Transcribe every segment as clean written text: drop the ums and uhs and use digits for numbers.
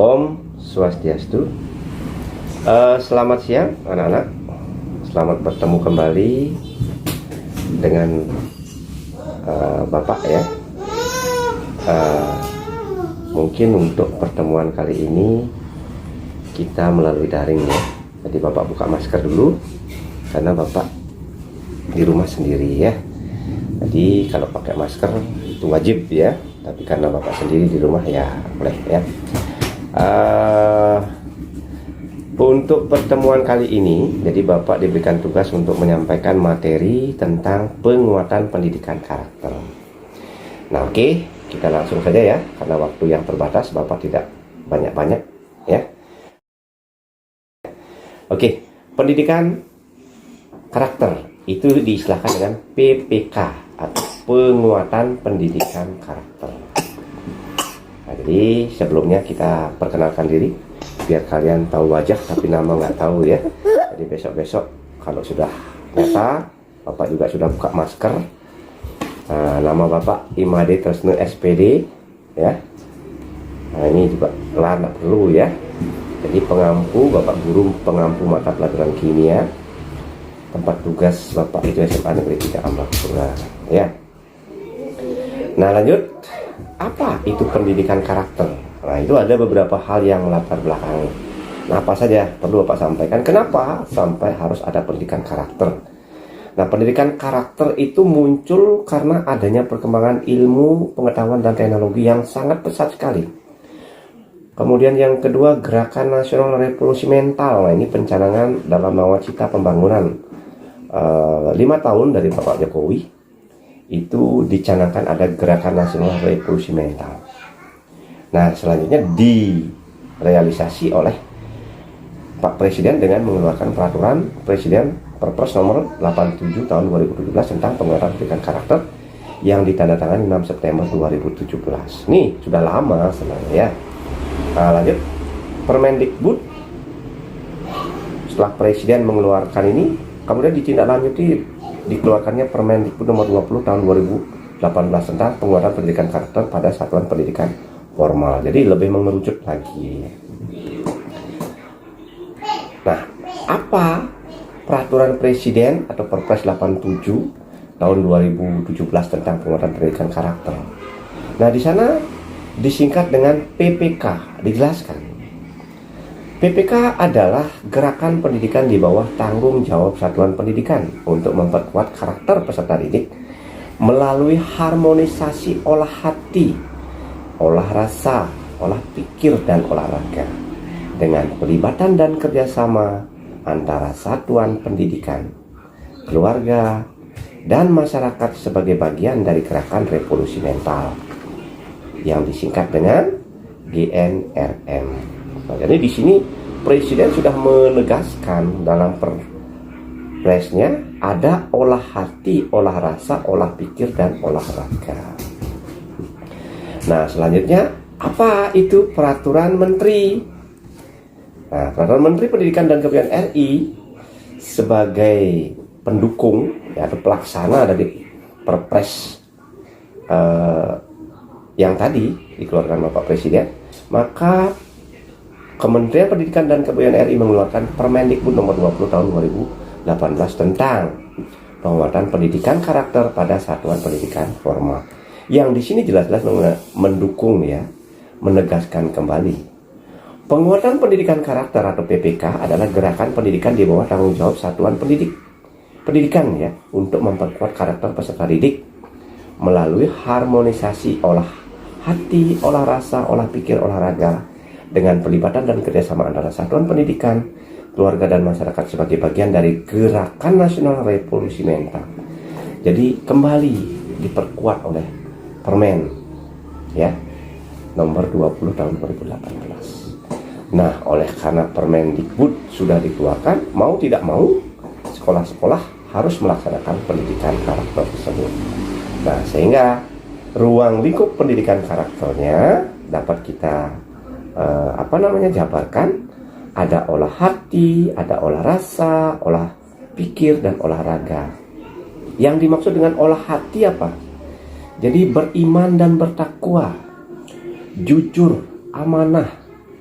Om Swastiastu. Selamat siang anak-anak. Selamat bertemu kembali dengan Bapak ya. Mungkin untuk pertemuan kali ini kita melalui daring ya. Jadi Bapak buka masker dulu karena Bapak di rumah sendiri ya. Jadi kalau pakai masker itu wajib ya. Tapi karena Bapak sendiri di rumah ya boleh ya. Untuk pertemuan kali ini, jadi Bapak diberikan tugas untuk menyampaikan materi tentang penguatan pendidikan karakter. Nah oke, kita langsung saja ya, karena waktu yang terbatas Bapak tidak banyak-banyak ya. Oke, pendidikan karakter itu diistilahkan dengan PPK atau penguatan pendidikan karakter. Nah, jadi sebelumnya kita perkenalkan diri biar kalian tahu wajah tapi nama nggak tahu ya. Jadi besok-besok kalau sudah nyata Bapak juga sudah buka masker. Nama Bapak Imade Tresno SPD ya. Nah ini juga nggak perlu ya. Jadi pengampu Bapak guru pengampu mata pelajaran kimia. Tempat tugas Bapak itu SMA Negeri 3 Ambarawa ya. Nah lanjut, apa itu pendidikan karakter? Nah itu ada beberapa hal yang melatar belakangi. Nah apa saja perlu Bapak sampaikan? Kenapa sampai harus ada pendidikan karakter? Nah pendidikan karakter itu muncul karena adanya perkembangan ilmu, pengetahuan dan teknologi yang sangat pesat sekali. Kemudian yang kedua, gerakan nasional revolusi mental. Nah ini pencanangan dalam nawacita pembangunan 5 tahun dari Bapak Jokowi. Itu dicanangkan ada gerakan nasional revolusi mental. Nah selanjutnya direalisasi oleh Pak Presiden dengan mengeluarkan peraturan Presiden Perpres nomor 87 tahun 2017 tentang penguatan pendidikan karakter yang ditandatangani 6 September 2017. Nih sudah lama sebenarnya ya. Nah, lanjut, Permendikbud setelah Presiden mengeluarkan ini kemudian ditindaklanjuti dikeluarkannya Permendikbud nomor 20 tahun 2018 tentang penguatan pendidikan karakter pada satuan pendidikan formal. Jadi lebih mengerucut lagi. Nah, apa peraturan Presiden atau Perpres 87 tahun 2017 tentang penguatan pendidikan karakter? Nah, di sana disingkat dengan PPK, dijelaskan. PPK adalah gerakan pendidikan di bawah tanggung jawab satuan pendidikan untuk memperkuat karakter peserta didik melalui harmonisasi olah hati, olah rasa, olah pikir, dan olahraga dengan pelibatan dan kerjasama antara satuan pendidikan, keluarga, dan masyarakat sebagai bagian dari gerakan revolusi mental yang disingkat dengan GNRM. Nah, jadi di sini Presiden sudah menegaskan dalam perpresnya ada olah hati, olah rasa, olah pikir, dan olahraga. Nah selanjutnya apa itu peraturan menteri? Nah peraturan menteri pendidikan dan kebudayaan RI sebagai pendukung ya, atau pelaksana dari perpres yang tadi dikeluarkan Bapak Presiden, maka Kementerian Pendidikan dan Kebudayaan RI mengeluarkan Permendikbud nomor 20 tahun 2018 tentang penguatan pendidikan karakter pada satuan pendidikan formal. Yang di sini jelas-jelas mendukung ya, menegaskan kembali. Penguatan pendidikan karakter atau PPK adalah gerakan pendidikan di bawah tanggung jawab satuan pendidikan ya, untuk memperkuat karakter peserta didik melalui harmonisasi olah hati, olah rasa, olah pikir, olahraga dengan pelibatan dan kerjasama antara satuan pendidikan, keluarga, dan masyarakat sebagai bagian dari gerakan nasional revolusi mental. Jadi kembali diperkuat oleh Permen ya nomor 20 tahun 2018. Nah oleh karena Permendikbud sudah dikeluarkan, mau tidak mau sekolah-sekolah harus melaksanakan pendidikan karakter tersebut. Nah sehingga ruang lingkup pendidikan karakternya dapat kita jabarkan. Ada olah hati, ada olah rasa, olah pikir, dan olahraga. Yang dimaksud dengan olah hati apa? Jadi beriman dan bertakwa, jujur, amanah,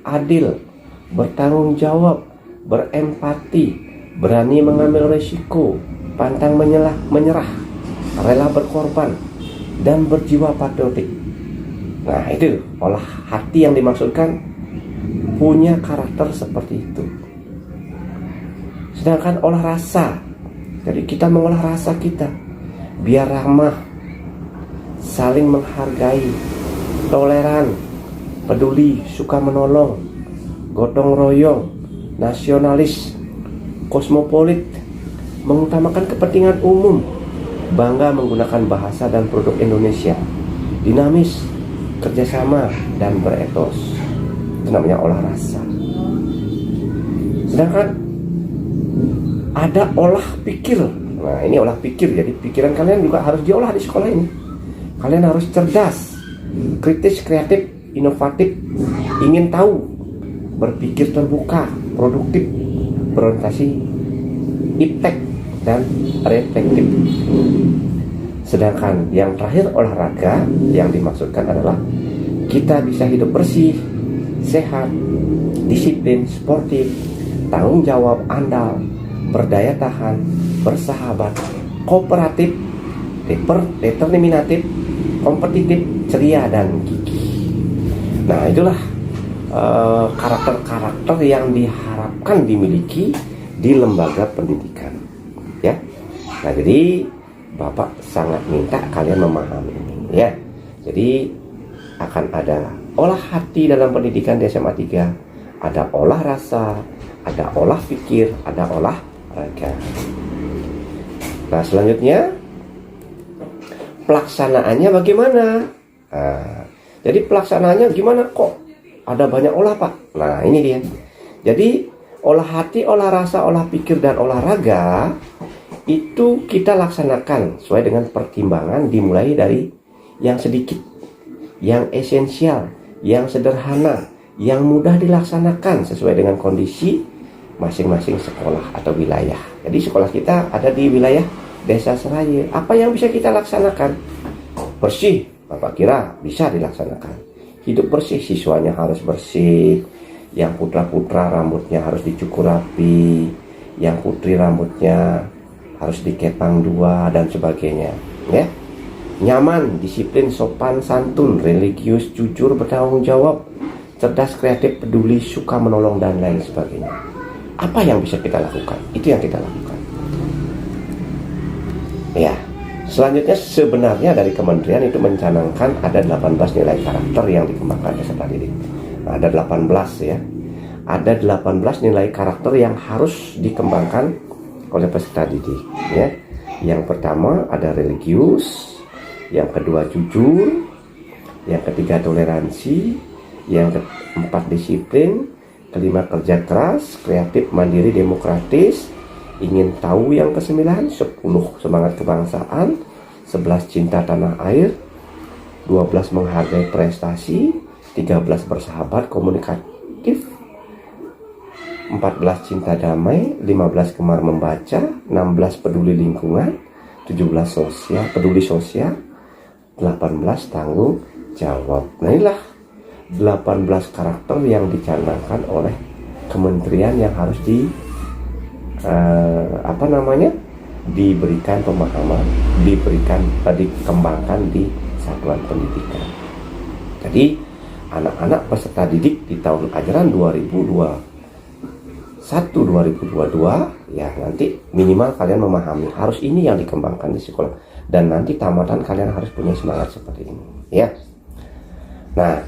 adil, bertanggung jawab, berempati, berani mengambil resiko, pantang menyerah, rela berkorban, dan berjiwa patriotik. Nah, itu olah hati yang dimaksudkan, punya karakter seperti itu. Sedangkan olah rasa, jadi kita mengolah rasa kita biar ramah, saling menghargai, toleran, peduli, suka menolong, gotong royong, nasionalis, kosmopolit, mengutamakan kepentingan umum, bangga menggunakan bahasa dan produk Indonesia, dinamis, kerjasama, dan beretos. Itu namanya olah rasa. Sedangkan ada olah pikir. Nah, ini olah pikir. Jadi pikiran kalian juga harus diolah di sekolah ini. Kalian harus cerdas, kritis, kreatif, inovatif, ingin tahu, berpikir terbuka, produktif, berorientasi impact, dan reflektif. Sedangkan yang terakhir olahraga yang dimaksudkan adalah kita bisa hidup bersih, sehat, disiplin, sportif, tanggung jawab, andal, berdaya tahan, bersahabat, kooperatif, determinatif, kompetitif, ceria, dan gigih. Nah, itulah karakter-karakter yang diharapkan dimiliki di lembaga pendidikan, ya. Nah, jadi Bapak sangat minta kalian memahami ini, ya. Jadi akan ada olah hati dalam pendidikan di SMA 3, ada olah rasa, ada olah pikir, ada olah raga. Nah, selanjutnya pelaksanaannya bagaimana? Nah, jadi pelaksanaannya gimana kok? Ada banyak olah, Pak. Nah, ini dia. Jadi olah hati, olah rasa, olah pikir, dan olahraga itu kita laksanakan sesuai dengan pertimbangan, dimulai dari yang sedikit, yang esensial, yang sederhana, yang mudah dilaksanakan sesuai dengan kondisi masing-masing sekolah atau wilayah. Jadi sekolah kita ada di wilayah Desa Seraya. Apa yang bisa kita laksanakan? Bersih, Bapak kira bisa dilaksanakan. Hidup bersih, siswanya harus bersih. Yang putra-putra rambutnya harus dicukur rapi, yang putri rambutnya harus dikepang 2, dan sebagainya, ya. Nyaman, disiplin, sopan, santun, religius, jujur, bertanggung jawab, cerdas, kreatif, peduli, suka menolong, dan lain sebagainya. Apa yang bisa kita lakukan? Itu yang kita lakukan, ya. Selanjutnya sebenarnya dari kementerian itu mencanangkan ada 18 nilai karakter yang dikembangkan peserta didik. Nah, ada 18, ya. Ada 18 nilai karakter yang harus dikembangkan oleh peserta didik, ya. Yang pertama ada religius, yang kedua jujur, yang ketiga toleransi, yang keempat disiplin, kelima kerja keras, kreatif, mandiri, demokratis, ingin tahu, yang kesembilan 10 semangat kebangsaan, 11 cinta tanah air, 12 menghargai prestasi, 13 bersahabat komunikatif, 14 cinta damai, 15 gemar membaca, 16 peduli lingkungan, 17 peduli sosial, 18 tanggung jawab. Nah, inilah 18 karakter yang dicanangkan oleh kementerian yang harus diberikan pemahaman, dikembangkan di satuan pendidikan. Jadi anak-anak peserta didik di tahun ajaran 2021-2022, ya, nanti minimal kalian memahami harus ini yang dikembangkan di sekolah, dan nanti tamatan kalian harus punya semangat seperti ini, ya. Nah,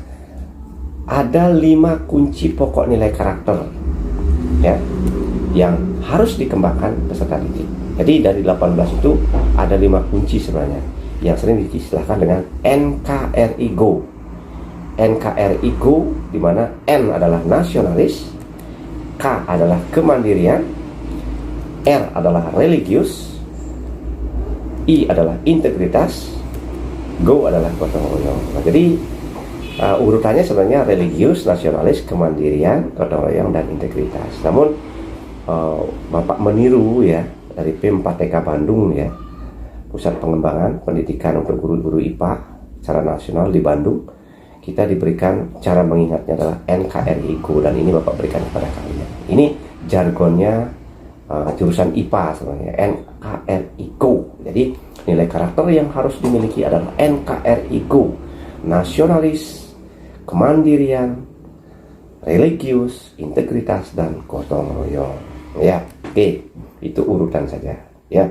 ada 5 kunci pokok nilai karakter, ya, yang harus dikembangkan peserta didik. Jadi dari 18 itu ada 5 kunci sebenarnya yang sering diistilahkan dengan NKRI Go. NKRI Go, di mana N adalah nasionalis, K adalah kemandirian, R adalah religius, I adalah integritas, Go adalah gotong royong. Nah, jadi urutannya sebenarnya religius, nasionalis, kemandirian, gotong royong, dan integritas. Namun Bapak meniru, ya, dari P4TK Bandung, ya, Pusat Pengembangan Pendidikan untuk Guru-Guru IPA secara nasional di Bandung. kita diberikan cara mengingatnya adalah NKRI Go, dan ini Bapak berikan kepada kalian. Ini jargonnya jurusan IPA sebenarnya, NKRI Go. Jadi nilai karakter yang harus dimiliki adalah NKRI Go: nasionalis, kemandirian, religius, integritas, dan gotong royong. Ya, oke, itu urutan saja. Ya,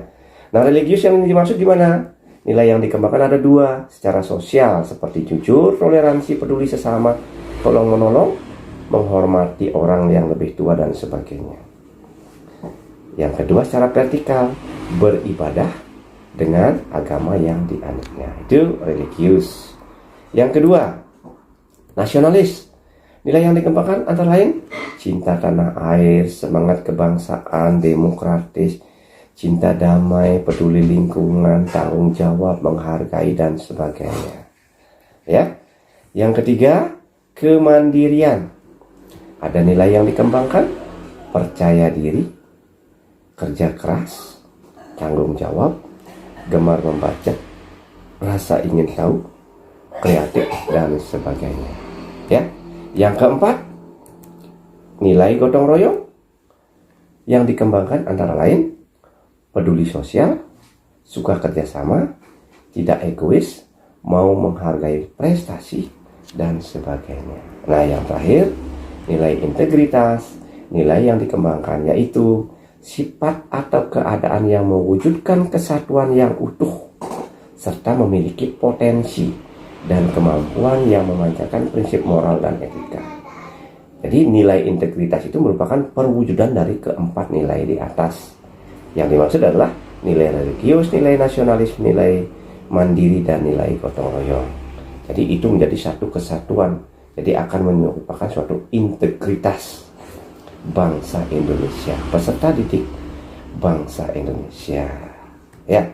nah religius yang dimaksud gimana? Nilai yang dikembangkan ada dua: secara sosial seperti jujur, toleransi, peduli sesama, tolong menolong, menghormati orang yang lebih tua, dan sebagainya. Yang kedua secara vertikal, beribadah dengan agama yang dianutnya, itu religius. Yang kedua nasionalis. Nilai yang dikembangkan antara lain cinta tanah air, semangat kebangsaan, demokratis, cinta damai, peduli lingkungan, tanggung jawab, menghargai, dan sebagainya. Ya. Yang ketiga, kemandirian. Ada nilai yang dikembangkan: percaya diri, kerja keras, tanggung jawab, gemar membaca, rasa ingin tahu, kreatif, dan sebagainya. Ya. Yang keempat, nilai gotong royong. Yang dikembangkan antara lain peduli sosial, suka kerjasama, tidak egois, mau menghargai prestasi, dan sebagainya. Nah, yang terakhir, nilai integritas. Nilai yang dikembangkan yaitu sifat atau keadaan yang mewujudkan kesatuan yang utuh, serta memiliki potensi dan kemampuan yang memancarkan prinsip moral dan etika. Jadi nilai integritas itu merupakan perwujudan dari keempat nilai di atas. Yang dimaksud adalah nilai religius, nilai nasionalis, nilai mandiri, dan nilai gotong royong. Jadi itu menjadi satu kesatuan. Jadi akan merupakan suatu integritas bangsa Indonesia, peserta didik bangsa Indonesia. Ya.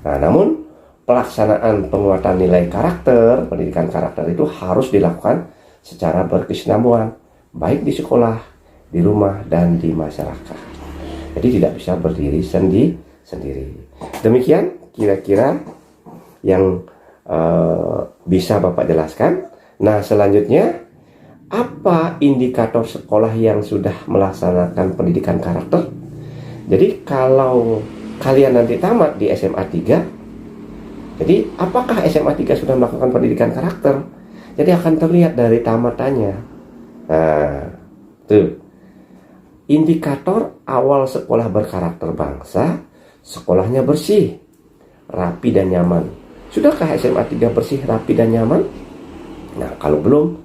Nah, namun pelaksanaan penguatan nilai karakter, pendidikan karakter itu harus dilakukan secara berkesinambungan, baik di sekolah, di rumah, dan di masyarakat. Jadi tidak bisa berdiri sendiri. Demikian kira-kira yang bisa Bapak jelaskan. Nah, selanjutnya, apa indikator sekolah yang sudah melaksanakan pendidikan karakter? Jadi kalau kalian nanti tamat di SMA 3, jadi apakah SMA 3 sudah melakukan pendidikan karakter? Jadi akan terlihat dari tamatannya. Nah, tuh. Indikator awal sekolah berkarakter bangsa, sekolahnya bersih, rapi, dan nyaman. Sudahkah SMA 3 bersih, rapi, dan nyaman? Nah, kalau belum,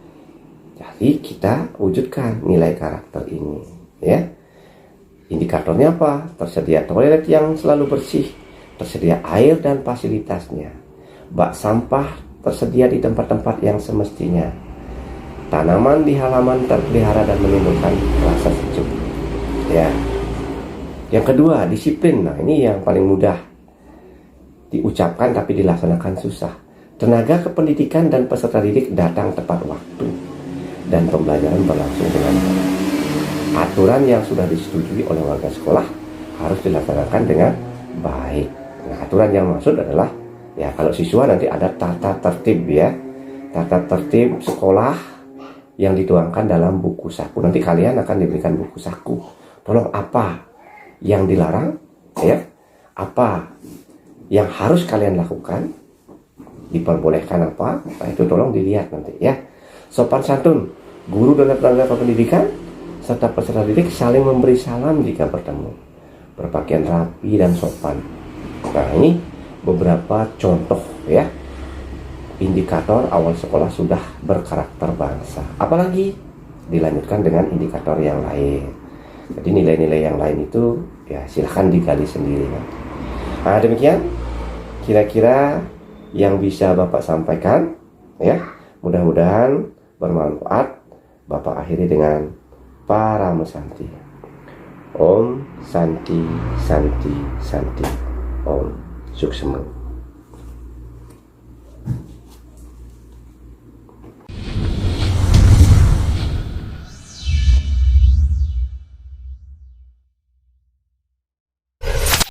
jadi kita wujudkan nilai karakter ini. Ya. Indikatornya apa? Tersedia toilet yang selalu bersih, tersedia air dan fasilitasnya, bak sampah tersedia di tempat-tempat yang semestinya, tanaman di halaman terpelihara dan menimbulkan rasa sejuk. Ya. Yang kedua, disiplin. Nah, ini yang paling mudah diucapkan tapi dilaksanakan susah. Tenaga kependidikan dan peserta didik datang tepat waktu dan pembelajaran berlangsung dengan baik. Aturan yang sudah disetujui oleh warga sekolah harus dilaksanakan dengan baik. Nah, aturan yang maksud adalah, ya kalau siswa nanti ada tata tertib, ya, tata tertib sekolah yang dituangkan dalam buku saku. Nanti kalian akan diberikan buku saku. Tolong apa yang dilarang, ya, apa yang harus kalian lakukan, diperbolehkan apa, nah, itu tolong dilihat nanti, ya. Sopan santun, guru dan tenaga pendidikan serta peserta didik saling memberi salam jika bertemu, berpakaian rapi dan sopan. Nah, ini beberapa contoh, ya, indikator awal sekolah sudah berkarakter bangsa. Apalagi dilanjutkan dengan indikator yang lain. Jadi nilai-nilai yang lain itu, ya, silahkan digali sendiri. Nah, demikian kira-kira yang bisa Bapak sampaikan, ya. Mudah-mudahan bermanfaat. Bapak akhiri dengan para mesanti. Om Santi Santi Santi. Om Suksema.